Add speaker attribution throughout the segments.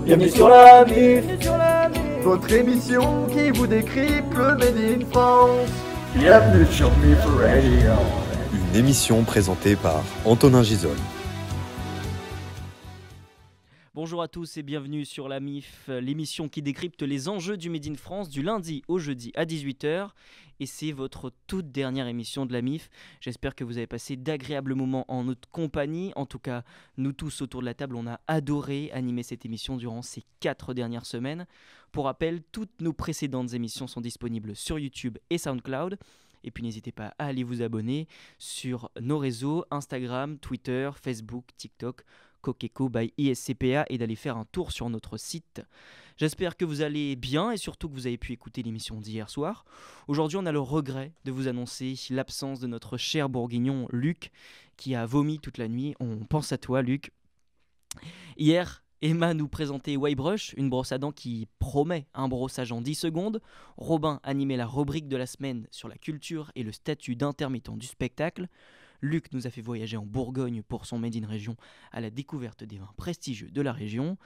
Speaker 1: Bienvenue sur la MIF, votre émission qui vous décrypte le Made in France. Bienvenue sur MIF Radio.
Speaker 2: Une émission présentée par Antonin Gisol.
Speaker 3: Bonjour à tous et bienvenue sur la MIF, l'émission qui décrypte les enjeux du Made in France du lundi au jeudi à 18h. Et c'est votre toute dernière émission de la MIF. J'espère que vous avez passé d'agréables moments en notre compagnie. En tout cas, nous tous autour de la table, on a adoré animer cette émission durant ces 4 dernières semaines. Pour rappel, toutes nos précédentes émissions sont disponibles sur YouTube et SoundCloud. Et puis n'hésitez pas à aller vous abonner sur nos réseaux Instagram, Twitter, Facebook, TikTok, Coqueco by ISCPA et d'aller faire un tour sur notre site. J'espère que vous allez bien et surtout que vous avez pu écouter l'émission d'hier soir. Aujourd'hui, on a le regret de vous annoncer l'absence de notre cher bourguignon Luc qui a vomi toute la nuit. On pense à toi, Luc. Hier, Emma nous présentait Waybrush, une brosse à dents qui promet un brossage en 10 secondes. Robin animait la rubrique de la semaine sur la culture et le statut d'intermittent du spectacle. Luc nous a fait voyager en Bourgogne pour son Made in Région à la découverte des vins prestigieux de la région.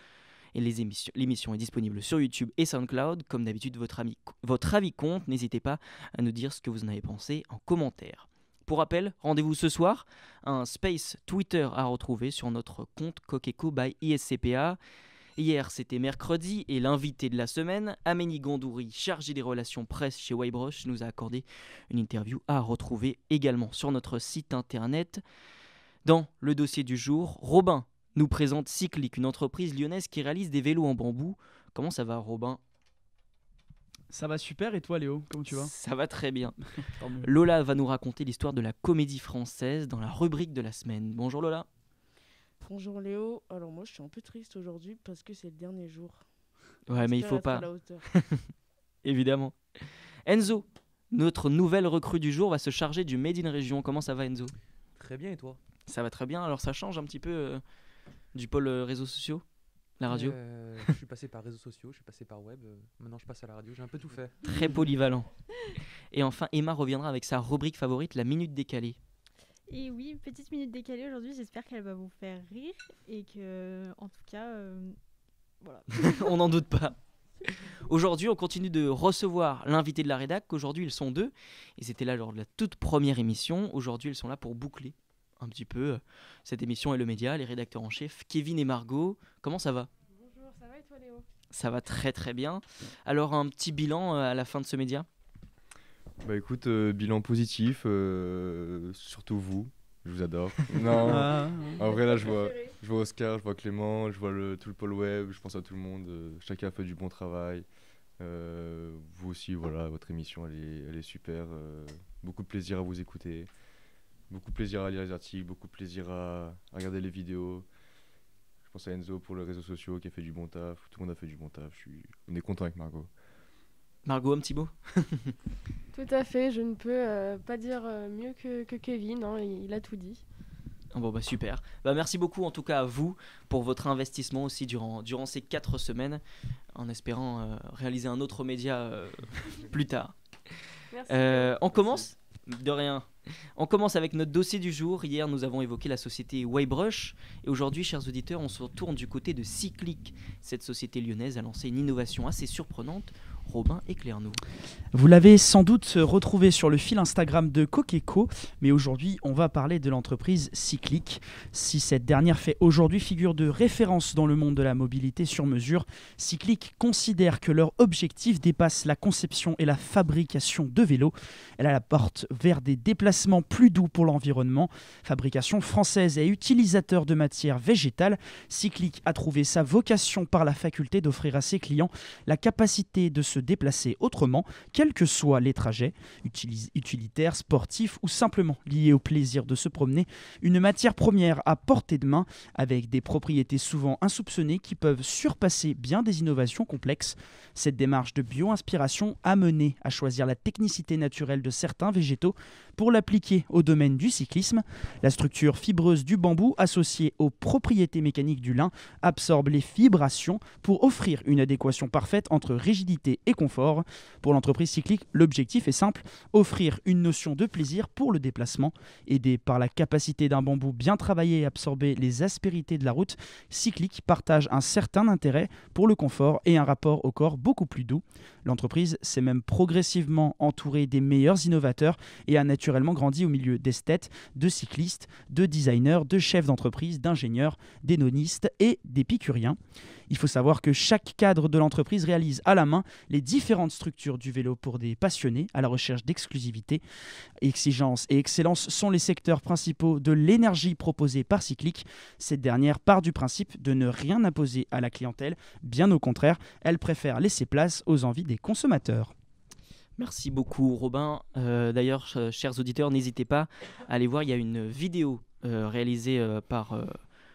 Speaker 3: Et l'émission est disponible sur YouTube et SoundCloud. Comme d'habitude, votre avis compte. N'hésitez pas à nous dire ce que vous en avez pensé en commentaire. Pour rappel, rendez-vous ce soir, un space Twitter à retrouver sur notre compte Coqueco by ISCPA. Hier, c'était mercredi et l'invité de la semaine, Amélie Gondoury, chargée des relations presse chez Waybrush, nous a accordé une interview à retrouver également sur notre site internet. Dans le dossier du jour, Robin nous présente Cyclic, une entreprise lyonnaise qui réalise des vélos en bambou. Comment ça va, Robin ?
Speaker 4: Ça va super, et toi Léo, comment tu vas ?
Speaker 3: Ça va très bien. Lola va nous raconter l'histoire de la comédie française dans la rubrique de la semaine. Bonjour Lola.
Speaker 5: Bonjour Léo, alors moi je suis un peu triste aujourd'hui parce que c'est le dernier jour.
Speaker 3: Ouais, mais il faut pas. Évidemment. Enzo, notre nouvelle recrue du jour, va se charger du Made in Région. Comment ça va, Enzo ?
Speaker 6: Très bien, et toi ?
Speaker 3: Ça va très bien, alors ça change un petit peu du pôle réseaux sociaux, la radio.
Speaker 6: Je suis passé par réseaux sociaux, je suis passé par web, maintenant je passe à la radio, j'ai un peu tout fait.
Speaker 3: Très polyvalent. Et enfin, Emma reviendra avec sa rubrique favorite, la minute décalée.
Speaker 7: Et oui, petite minute décalée aujourd'hui, j'espère qu'elle va vous faire rire et que, en tout cas, voilà.
Speaker 3: On n'en doute pas. Aujourd'hui, on continue de recevoir l'invité de la rédac. Aujourd'hui, ils sont 2. Et c'était là lors de la toute première émission. Aujourd'hui, ils sont là pour boucler un petit peu cette émission et le média, les rédacteurs en chef, Kevin et Margot. Comment ça va ?
Speaker 5: Bonjour, ça va et toi Léo ?
Speaker 3: Ça va très très bien. Alors, un petit bilan à la fin de ce média ?
Speaker 8: Bah écoute, bilan positif, surtout vous, je vous adore. Non, en vrai là je vois Oscar, je vois Clément, je vois tout le pôle web, je pense à tout le monde, chacun a fait du bon travail. Vous aussi, voilà, votre émission elle est super, beaucoup de plaisir à vous écouter, beaucoup de plaisir à lire les articles, beaucoup de plaisir à regarder les vidéos. Je pense à Enzo pour les réseaux sociaux qui a fait du bon taf, tout le monde a fait du bon taf, on est content avec Margot.
Speaker 3: Margot, un petit mot ?
Speaker 5: Tout à fait, je ne peux pas dire mieux que Kevin, hein, il a tout dit.
Speaker 3: Bon bah super, merci beaucoup en tout cas à vous pour votre investissement aussi durant ces 4 semaines, en espérant réaliser un autre média plus tard.
Speaker 5: Merci.
Speaker 3: On commence ? De rien. On commence avec notre dossier du jour. Hier, nous avons évoqué la société Waybrush. Et aujourd'hui, chers auditeurs, on se retourne du côté de Cyclic. Cette société lyonnaise a lancé une innovation assez surprenante. Robin, éclaire-nous.
Speaker 4: Vous l'avez sans doute retrouvé sur le fil Instagram de Coqueco, mais aujourd'hui, on va parler de l'entreprise Cyclic. Si cette dernière fait aujourd'hui figure de référence dans le monde de la mobilité sur mesure, Cyclic considère que leur objectif dépasse la conception et la fabrication de vélos. Elle a la porte vers des déplacements plus doux pour l'environnement. Fabrication française et utilisateur de matières végétales, Cyclic a trouvé sa vocation par la faculté d'offrir à ses clients la capacité de se déplacer autrement, quels que soient les trajets, utilitaires, sportifs ou simplement liés au plaisir de se promener. Une matière première à portée de main avec des propriétés souvent insoupçonnées qui peuvent surpasser bien des innovations complexes. Cette démarche de bio-inspiration a mené à choisir la technicité naturelle de certains végétaux pour l'appliquer au domaine du cyclisme. La structure fibreuse du bambou associée aux propriétés mécaniques du lin absorbe les vibrations pour offrir une adéquation parfaite entre rigidité et confort. Pour l'entreprise cyclique, l'objectif est simple, offrir une notion de plaisir pour le déplacement. Aidé par la capacité d'un bambou bien travaillé à absorber les aspérités de la route, Cyclique partage un certain intérêt pour le confort et un rapport au corps beaucoup plus doux. L'entreprise s'est même progressivement entourée des meilleurs innovateurs et a naturellement grandi au milieu d'esthètes, de cyclistes, de designers, de chefs d'entreprise, d'ingénieurs, d'énonistes et d'épicuriens. Il faut savoir que chaque cadre de l'entreprise réalise à la main les différentes structures du vélo pour des passionnés à la recherche d'exclusivité. Exigence et excellence sont les secteurs principaux de l'énergie proposée par Cyclique. Cette dernière part du principe de ne rien imposer à la clientèle. Bien au contraire, elle préfère laisser place aux envies des consommateurs.
Speaker 3: Merci beaucoup Robin. D'ailleurs, chers auditeurs, n'hésitez pas à aller voir, il y a une vidéo réalisée par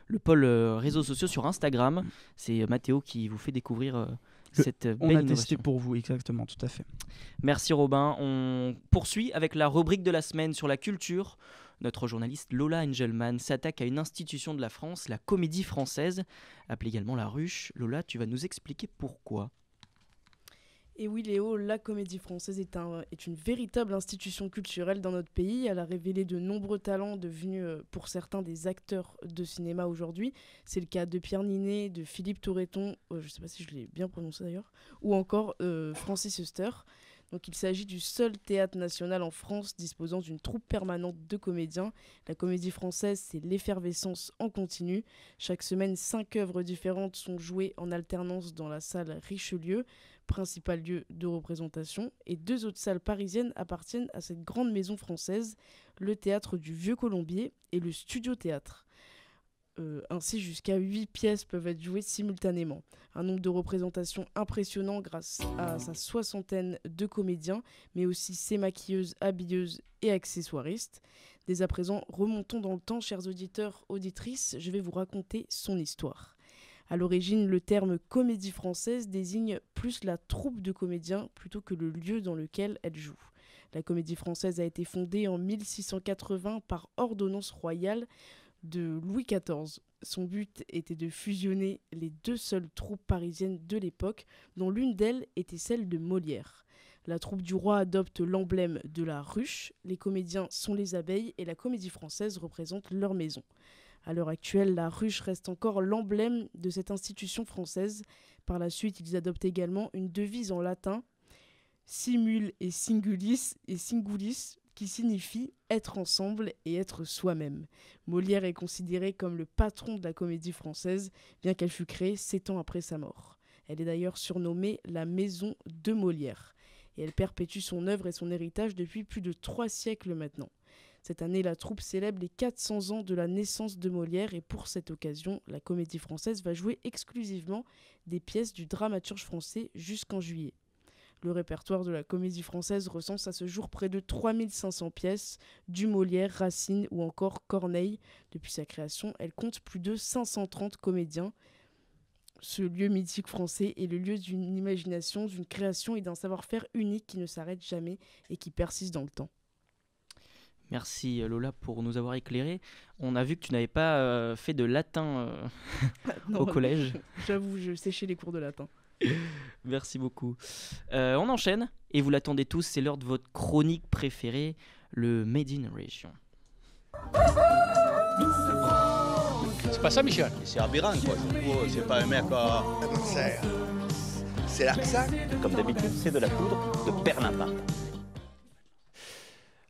Speaker 3: le pôle réseaux sociaux sur Instagram. C'est Mathéo qui vous fait découvrir cette belle
Speaker 4: On a
Speaker 3: innovation.
Speaker 4: testé pour vous, exactement, tout à fait.
Speaker 3: Merci Robin. On poursuit avec la rubrique de la semaine sur la culture. Notre journaliste Lola Engelmann s'attaque à une institution de la France, la Comédie Française, appelée également la Ruche. Lola, tu vas nous expliquer pourquoi.
Speaker 9: Et oui Léo, la Comédie Française est une véritable institution culturelle dans notre pays. Elle a révélé de nombreux talents devenus pour certains des acteurs de cinéma aujourd'hui. C'est le cas de Pierre Ninet, de Philippe Torreton, je ne sais pas si je l'ai bien prononcé d'ailleurs, ou encore Francis Huster. Donc il s'agit du seul théâtre national en France disposant d'une troupe permanente de comédiens. La Comédie Française, c'est l'effervescence en continu. Chaque semaine, 5 œuvres différentes sont jouées en alternance dans la salle Richelieu, principal lieu de représentation, et 2 autres salles parisiennes appartiennent à cette grande maison française, le théâtre du Vieux Colombier et le Studio Théâtre. Ainsi, jusqu'à 8 pièces peuvent être jouées simultanément. Un nombre de représentations impressionnant grâce à sa 60aine de comédiens, mais aussi ses maquilleuses, habilleuses et accessoiristes. Dès à présent, remontons dans le temps, chers auditeurs, auditrices, je vais vous raconter son histoire. À l'origine, le terme comédie française désigne plus la troupe de comédiens plutôt que le lieu dans lequel elle joue. La Comédie Française a été fondée en 1680 par ordonnance royale de Louis XIV. Son but était de fusionner les 2 seules troupes parisiennes de l'époque, dont l'une d'elles était celle de Molière. La troupe du roi adopte l'emblème de la ruche, les comédiens sont les abeilles et la Comédie Française représente leur maison. À l'heure actuelle, la ruche reste encore l'emblème de cette institution française. Par la suite, ils adoptent également une devise en latin, simul et singulis, qui signifie être ensemble et être soi-même. Molière est considéré comme le patron de la Comédie Française, bien qu'elle fût créée 7 ans après sa mort. Elle est d'ailleurs surnommée la Maison de Molière. Et elle perpétue son œuvre et son héritage depuis plus de 3 siècles maintenant. Cette année, la troupe célèbre les 400 ans de la naissance de Molière et pour cette occasion, la Comédie Française va jouer exclusivement des pièces du dramaturge français jusqu'en juillet. Le répertoire de la Comédie Française recense à ce jour près de 3500 pièces, du Molière, Racine ou encore Corneille. Depuis sa création, elle compte plus de 530 comédiens. Ce lieu mythique français est le lieu d'une imagination, d'une création et d'un savoir-faire unique qui ne s'arrête jamais et qui persiste dans le temps.
Speaker 3: Merci Lola pour nous avoir éclairé. On a vu que tu n'avais pas fait de latin au collège.
Speaker 9: J'avoue, je séchais les cours de latin.
Speaker 3: Merci beaucoup. On enchaîne et vous l'attendez tous, c'est l'heure de votre chronique préférée, le Made in Region.
Speaker 10: C'est pas ça, Michel?
Speaker 11: C'est aberrant, quoi. C'est pas un mec à... C'est l'accent.
Speaker 12: Comme d'habitude, c'est de la poudre de perlimpin.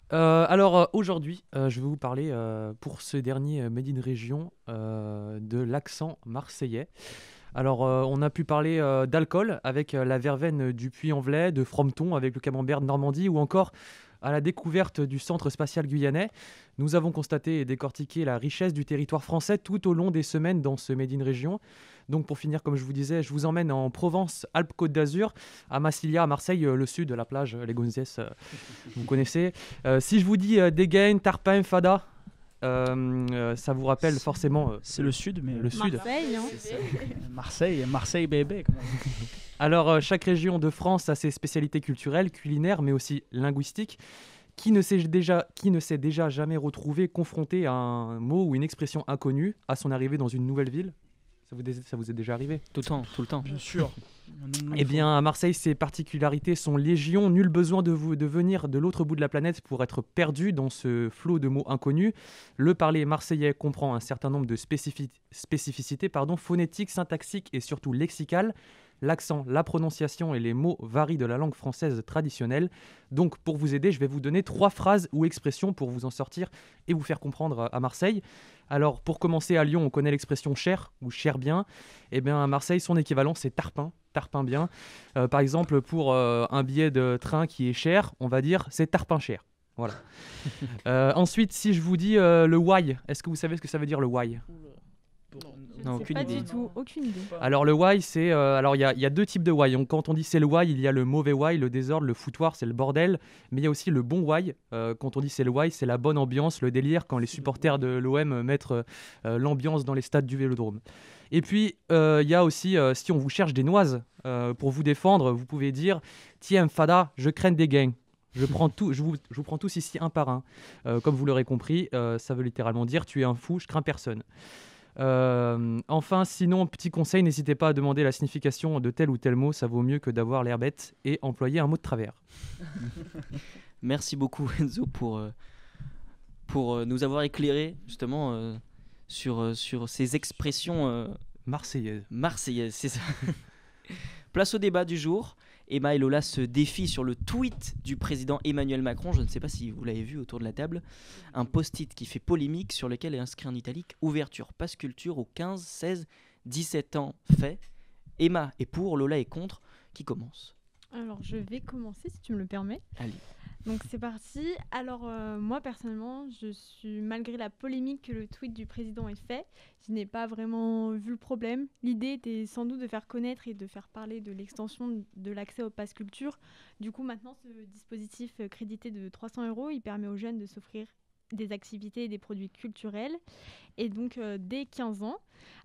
Speaker 6: Alors aujourd'hui, je vais vous parler pour ce dernier Made in Région de l'accent marseillais. Alors on a pu parler d'alcool avec la verveine du Puy-en-Velay, de Frometon avec le camembert de Normandie ou encore à la découverte du centre spatial guyanais. Nous avons constaté et décortiqué la richesse du territoire français tout au long des semaines dans ce Made in Région. Donc pour finir, comme je vous disais, je vous emmène en Provence, Alpes-Côte d'Azur, à Massilia, à Marseille, le sud, la plage, les Gonzès, vous connaissez. Si je vous dis Dégaine, Tarpin, Fada, ça vous rappelle forcément...
Speaker 4: c'est le sud, mais...
Speaker 6: Le sud.
Speaker 7: Marseille, non?
Speaker 4: Marseille bébé.
Speaker 6: Alors, chaque région de France a ses spécialités culturelles, culinaires, mais aussi linguistiques. Qui ne s'est déjà jamais retrouvé confronté à un mot ou une expression inconnue à son arrivée dans une nouvelle ville ? Ça vous est déjà arrivé ?
Speaker 3: Tout le temps.
Speaker 4: Bien sûr.
Speaker 6: Eh bien, à Marseille, ses particularités sont légion. Nul besoin de venir de l'autre bout de la planète pour être perdu dans ce flot de mots inconnus. Le parler marseillais comprend un certain nombre de spécificités phonétiques, syntaxiques et surtout lexicales. L'accent, la prononciation et les mots varient de la langue française traditionnelle. Donc, pour vous aider, je vais vous donner 3 phrases ou expressions pour vous en sortir et vous faire comprendre à Marseille. Alors, pour commencer, à Lyon, on connaît l'expression « cher » ou « cher bien ». Eh bien, à Marseille, son équivalent, c'est « tarpin ». Tarpin bien. Par exemple, pour un billet de train qui est cher, on va dire c'est tarpin cher. Voilà. Ensuite, si je vous dis le why, est-ce que vous savez ce que ça veut dire le why ?
Speaker 3: Non, aucune idée.
Speaker 7: Pas du tout, aucune idée.
Speaker 6: Alors le why, c'est alors il y a 2 types de why. Donc, quand on dit c'est le why, il y a le mauvais why, le désordre, le foutoir, c'est le bordel. Mais il y a aussi le bon why. Quand on dit c'est le why, c'est la bonne ambiance, le délire, quand les supporters de l'OM mettent l'ambiance dans les stades du Vélodrome. Et puis il y a aussi si on vous cherche des noises pour vous défendre, vous pouvez dire tiens fada, je crains des gains. Je vous prends tous ici un par un. Comme vous l'aurez compris, ça veut littéralement dire tu es un fou, je crains personne. Enfin, sinon, petit conseil, n'hésitez pas à demander la signification de tel ou tel mot, ça vaut mieux que d'avoir l'air bête et employer un mot de travers.
Speaker 3: Merci beaucoup Enzo pour nous avoir éclairé justement sur ces expressions
Speaker 6: marseillaises,
Speaker 3: c'est ça. Place au débat du jour. Emma et Lola se défient sur le tweet du président Emmanuel Macron. Je ne sais pas si vous l'avez vu autour de la table. Un post-it qui fait polémique sur lequel est inscrit en italique « Ouverture, passe culture aux 15, 16, 17 ans fait ». Emma est pour, Lola est contre. Qui commence ?
Speaker 7: Alors, je vais commencer si tu me le permets.
Speaker 3: Allez.
Speaker 7: Donc c'est parti. Alors moi personnellement, malgré la polémique que le tweet du président ait fait, je n'ai pas vraiment vu le problème. L'idée était sans doute de faire connaître et de faire parler de l'extension de l'accès au pass culture. Du coup maintenant ce dispositif crédité de 300 €, il permet aux jeunes de s'offrir des activités et des produits culturels, et donc dès 15 ans.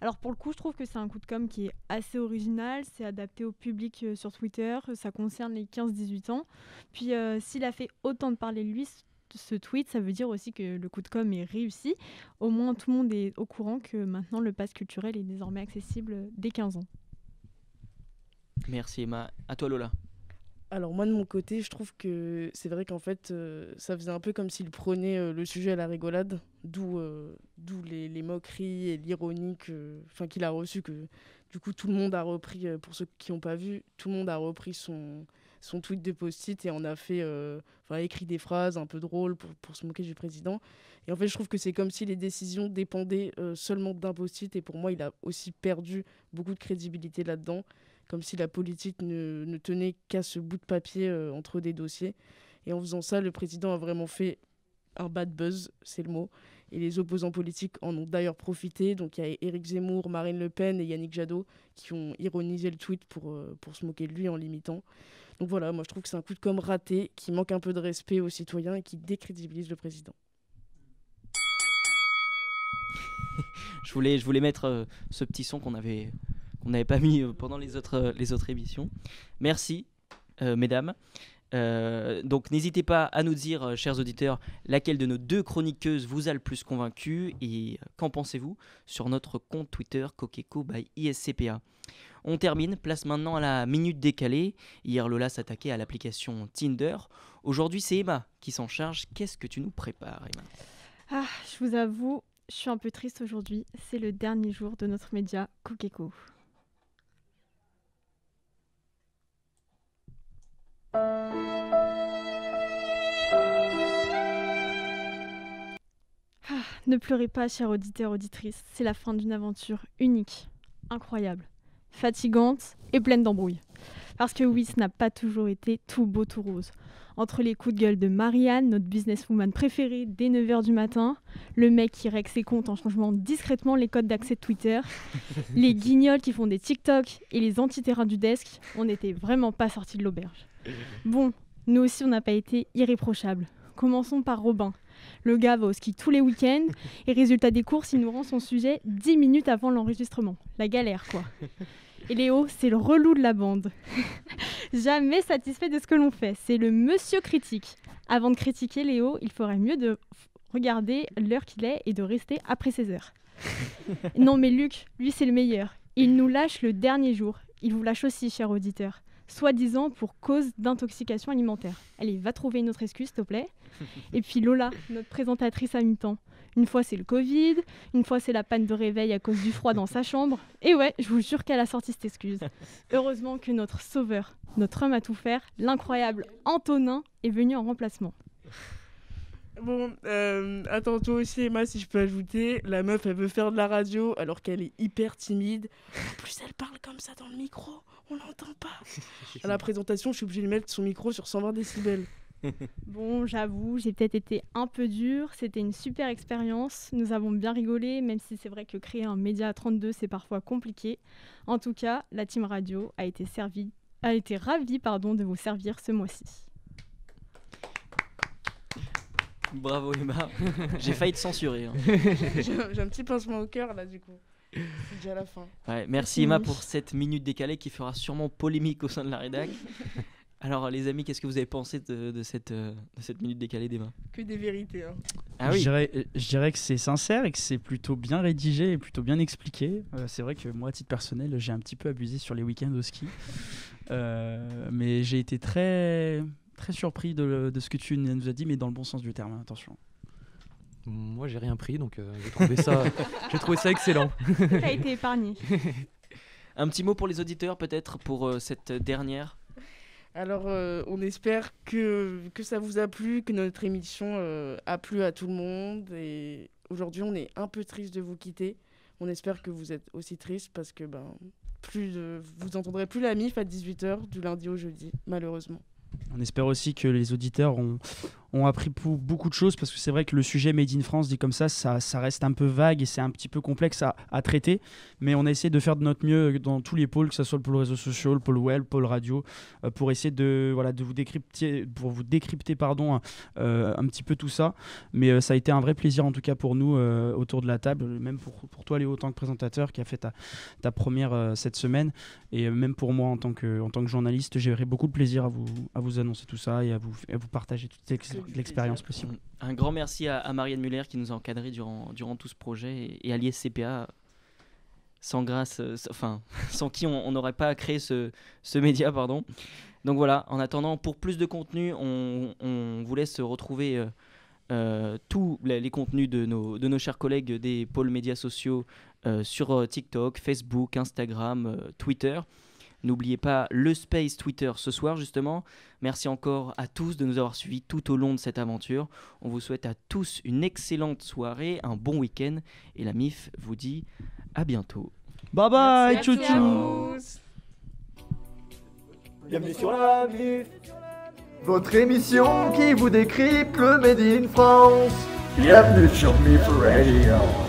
Speaker 7: Alors pour le coup, je trouve que c'est un coup de com' qui est assez original, c'est adapté au public sur Twitter, ça concerne les 15-18 ans. Puis s'il a fait autant de parler de lui, ce tweet, ça veut dire aussi que le coup de com' est réussi. Au moins tout le monde est au courant que maintenant le pass culturel est désormais accessible dès 15 ans.
Speaker 3: Merci Emma. À toi Lola.
Speaker 9: Alors moi de mon côté, je trouve que c'est vrai qu'en fait, ça faisait un peu comme s'il prenait le sujet à la rigolade, d'où les moqueries et l'ironie qu'il a reçu, que du coup tout le monde a repris, pour ceux qui n'ont pas vu, tout le monde a repris son tweet de post-it et en a fait, écrit des phrases un peu drôles pour se moquer du président. Et en fait, je trouve que c'est comme si les décisions dépendaient seulement d'un post-it, et pour moi, il a aussi perdu beaucoup de crédibilité là-dedans, comme si la politique ne tenait qu'à ce bout de papier entre des dossiers. Et en faisant ça, le président a vraiment fait un bad buzz, c'est le mot. Et les opposants politiques en ont d'ailleurs profité. Donc il y a Éric Zemmour, Marine Le Pen et Yannick Jadot qui ont ironisé le tweet pour se moquer de lui en l'imitant. Donc voilà, moi je trouve que c'est un coup de com' raté, qui manque un peu de respect aux citoyens et qui décrédibilise le président.
Speaker 3: Je voulais mettre ce petit son qu'on n'avait pas mis pendant les autres émissions. Merci, mesdames. Donc n'hésitez pas à nous dire, chers auditeurs, laquelle de nos 2 chroniqueuses vous a le plus convaincu et qu'en pensez-vous sur notre compte Twitter Coqueco by ISCPA. On termine, place maintenant à la minute décalée. Hier Lola s'attaquait à l'application Tinder. Aujourd'hui c'est Emma qui s'en charge. Qu'est-ce que tu nous prépares, Emma ?
Speaker 7: Je vous avoue, je suis un peu triste aujourd'hui. C'est le dernier jour de notre média Coqueco. Ne pleurez pas, chers auditeurs, auditrices. C'est la fin d'une aventure unique, incroyable, fatigante et pleine d'embrouilles. Parce que oui, ce n'a pas toujours été tout beau, tout rose. Entre les coups de gueule de Marianne, notre businesswoman préférée, dès 9h du matin, le mec qui règle ses comptes en changeant discrètement les codes d'accès de Twitter, les guignols qui font des TikTok et les anti-terrains du desk, on n'était vraiment pas sortis de l'auberge. Bon, nous aussi on n'a pas été irréprochables. Commençons par Robin. Le gars va au ski tous les week-ends et résultat des courses, il nous rend son sujet 10 minutes avant l'enregistrement. La galère, quoi. Et Léo, c'est le relou de la bande. Jamais satisfait de ce que l'on fait. C'est le monsieur critique. Avant de critiquer Léo, il ferait mieux de regarder l'heure qu'il est et de rester après 16 heures. Non mais Luc, lui c'est le meilleur. Il nous lâche le dernier jour. il vous lâche aussi, cher auditeur. Soi-disant pour cause d'intoxication alimentaire. Allez, va trouver une autre excuse, s'il te plaît. Et puis Lola, notre présentatrice à mi-temps. Une fois c'est le Covid, une fois c'est la panne de réveil à cause du froid dans sa chambre. Et ouais, je vous jure qu'elle a sorti cette excuse. Heureusement que notre sauveur, notre homme à tout faire, l'incroyable Antonin, est venu en remplacement.
Speaker 9: Bon, attends, toi aussi Emma, si je peux ajouter, la meuf elle veut faire de la radio alors qu'elle est hyper timide. En plus elle parle comme ça dans le micro, on l'entend pas. À la présentation, je suis obligée de mettre son micro sur 120 décibels.
Speaker 7: Bon, j'avoue, j'ai peut-être été un peu dure, c'était une super expérience, nous avons bien rigolé, même si c'est vrai que créer un média à 32 c'est parfois compliqué. En tout cas, la team radio a été ravie de vous servir ce mois-ci.
Speaker 3: Bravo Emma, j'ai failli te censurer. Hein.
Speaker 9: J'ai un petit pincement au cœur là du coup. C'est déjà la fin.
Speaker 3: Ouais, merci Emma pour cette minute décalée qui fera sûrement polémique au sein de la rédac. Alors les amis, qu'est-ce que vous avez pensé de cette minute décalée d'Emma ?
Speaker 9: Que des vérités. Hein.
Speaker 3: Ah oui.
Speaker 4: Je dirais que c'est sincère et que c'est plutôt bien rédigé et plutôt bien expliqué. C'est vrai que moi, à titre personnel, j'ai un petit peu abusé sur les week-ends au ski. Mais j'ai été très surpris de ce que tu nous as dit, mais dans le bon sens du terme, hein, attention.
Speaker 6: Moi, j'ai rien pris, donc j'ai trouvé ça excellent.
Speaker 7: T'as été épargné.
Speaker 3: Un petit mot pour les auditeurs, peut-être, pour cette dernière.
Speaker 9: Alors, on espère que ça vous a plu, que notre émission a plu à tout le monde. Et aujourd'hui, on est un peu triste de vous quitter. On espère que vous êtes aussi triste parce que vous entendrez plus la MIF à 18h du lundi au jeudi, malheureusement.
Speaker 4: On espère aussi que les auditeurs ont appris beaucoup de choses, parce que c'est vrai que le sujet Made in France, dit comme ça reste un peu vague et c'est un petit peu complexe à traiter, mais on a essayé de faire de notre mieux dans tous les pôles, que ce soit le pôle réseaux sociaux, le pôle web, le pôle radio, pour essayer de vous décrypter, un petit peu tout ça. Mais ça a été un vrai plaisir en tout cas pour nous autour de la table, même pour toi Léo en tant que présentateur qui a fait ta première cette semaine, et même pour moi en tant que journaliste, j'ai beaucoup de plaisir à vous annoncer tout ça et à vous partager toute l'expérience possible.
Speaker 3: Un grand merci à Marianne Muller qui nous a encadrés durant tout ce projet, et à l'ISCPA, sans qui on n'aurait pas créé ce média, pardon. Donc voilà, en attendant, pour plus de contenu, on vous laisse retrouver tous les contenus de nos chers collègues des pôles médias sociaux sur TikTok, Facebook, Instagram, Twitter. N'oubliez pas le Space Twitter ce soir justement. Merci encore à tous de nous avoir suivis tout au long de cette aventure. On vous souhaite à tous une excellente soirée, un bon week-end, et la MIF vous dit à bientôt.
Speaker 4: Bye bye, ciao
Speaker 9: ciao.
Speaker 1: Bienvenue sur la MIF, votre émission qui vous décrypte le Made in France. Bienvenue sur MIF Radio.